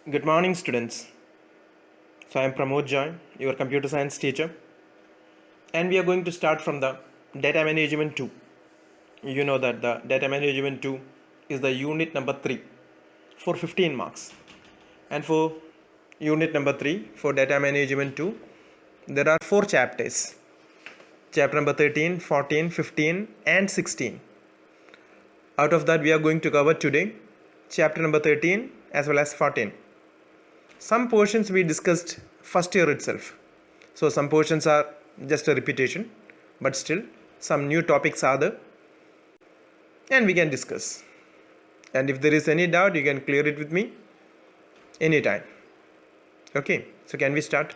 Good morning, students. So I am Pramod Joy, your computer science teacher, and we are going to start from the data management 2. You know that the data management 2 is the unit number 3 for 15 marks. And for unit number 3 for data management 2, there are 4 chapters. Chapter number 13, 14, 15 and 16. Out of that we are going to cover today chapter number 13 as well as 14. Some portions we discussed first year itself. So some portions are just a repetition, but still some new topics are there and we can discuss. And if there is any doubt, you can clear it with me anytime. Okay, so can we start?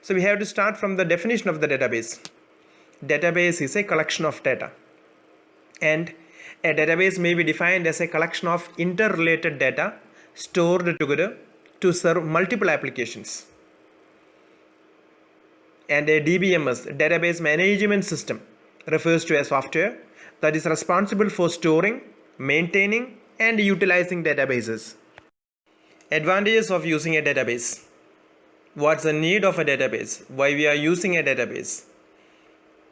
So we have to start from the definition of the database. Database is a collection of data. And a database may be defined as a collection of interrelated data stored together to serve multiple applications. And a DBMS, database management system, refers to a software that is responsible for storing, maintaining and utilizing databases. Advantages of using a database. What's the need of a database? Why we are using a database?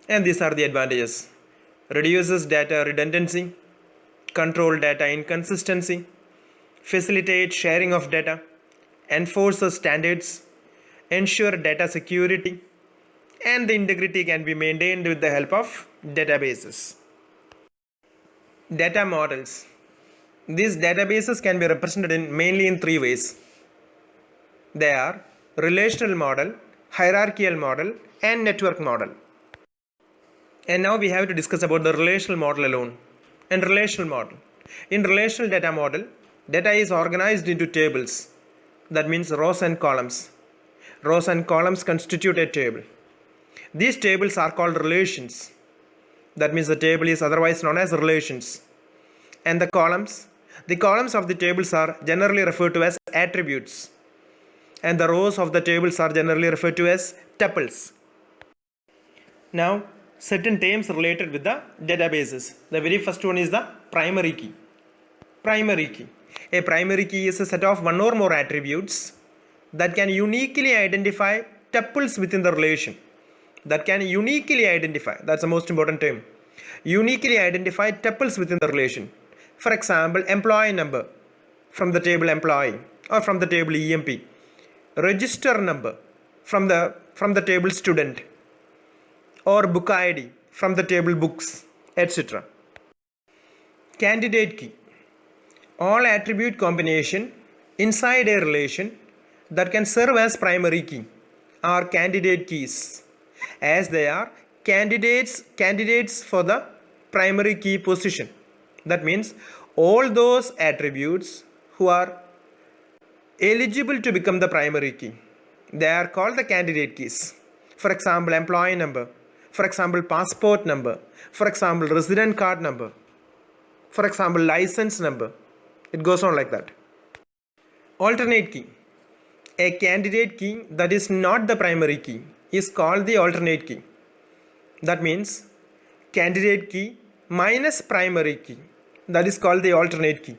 And these are the advantages. Reduces data redundancy, control data inconsistency, facilitate sharing of data, enforces standards, ensure data security, and the integrity can be maintained with the help of databases. Data models. These databases can be represented mainly in 3 ways. They are relational model, hierarchical model, and network model. And now we have to discuss about the relational model alone. And relational model. In relational data model, data is organized into tables. That means rows and columns. Rows and columns constitute a table. These tables are called relations. That means the table is otherwise known as relations. And the columns of the tables are generally referred to as attributes. And the rows of the tables are generally referred to as tuples. Now, certain terms related with the databases. The very first one is the primary key. Primary key. A primary key is a set of one or more attributes that can uniquely identify tuples within the relation. That's the most important term. Uniquely identify tuples within the relation. For example, employee number from the table employee or from the table EMP. Register number from the table student, or book ID from the table books, etc. Candidate key. All attribute combination inside a relation that can serve as primary key are candidate keys, as they are candidates for the primary key position. That means all those attributes who are eligible to become the primary key, they are called the candidate keys. For example, employee number, for example, passport number, for example, resident card number, for example, license number. It goes on like that. Alternate key. A candidate key that is not the primary key is called the alternate key. That means candidate key minus primary key, that is called the alternate key.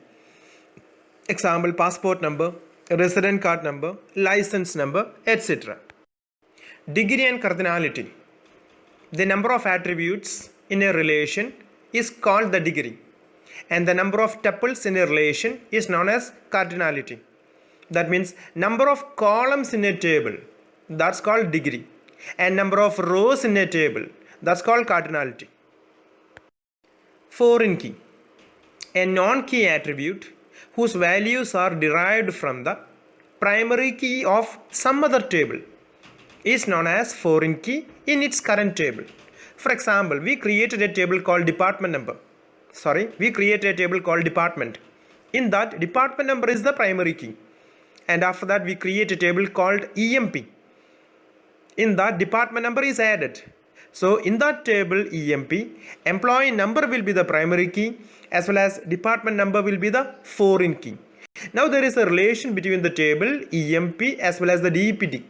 Example, passport number, resident card number, license number, etc. Degree and cardinality. The number of attributes in a relation is called the degree, and the number of tuples in a relation is known as cardinality. That means number of columns in a table, that's called degree, and number of rows in a table, that's called cardinality. Foreign key. A non-key attribute whose values are derived from the primary key of some other table is known as foreign key in its current table. For example, we created a table called department. In that, department number is the primary key. And after that, we create a table called EMP. In that, department number is added. So in that table EMP, employee number will be the primary key as well as department number will be the foreign key. Now there is a relation between the table EMP as well as the DPT.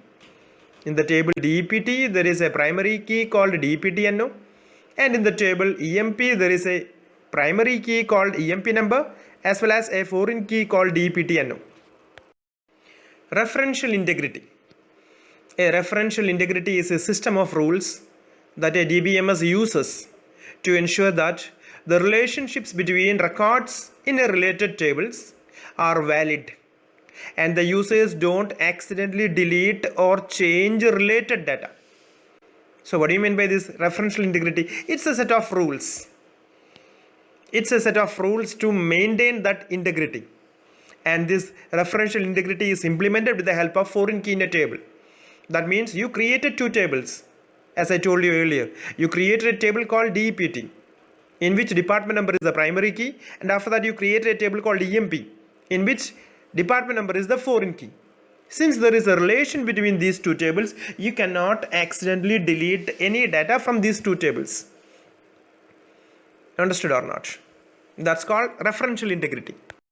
In the table DPT, there is a primary key called DPTNO, and in the table EMP, there is a primary key called EMP number as well as a foreign key called DPTNO. Referential integrity. A referential integrity is a system of rules that a DBMS uses to ensure that the relationships between records in a related tables are valid and the users don't accidentally delete or change related data. So what do you mean by this referential integrity? It's a set of rules. It's a set of rules to maintain that integrity. And this referential integrity is implemented with the help of foreign key in a table. That means you created two tables. As I told you earlier, you created a table called DEPT, in which department number is the primary key, and after that you created a table called EMP, in which department number is the foreign key. Since there is a relation between these two tables, you cannot accidentally delete any data from these two tables. Understood or not? That's called referential integrity.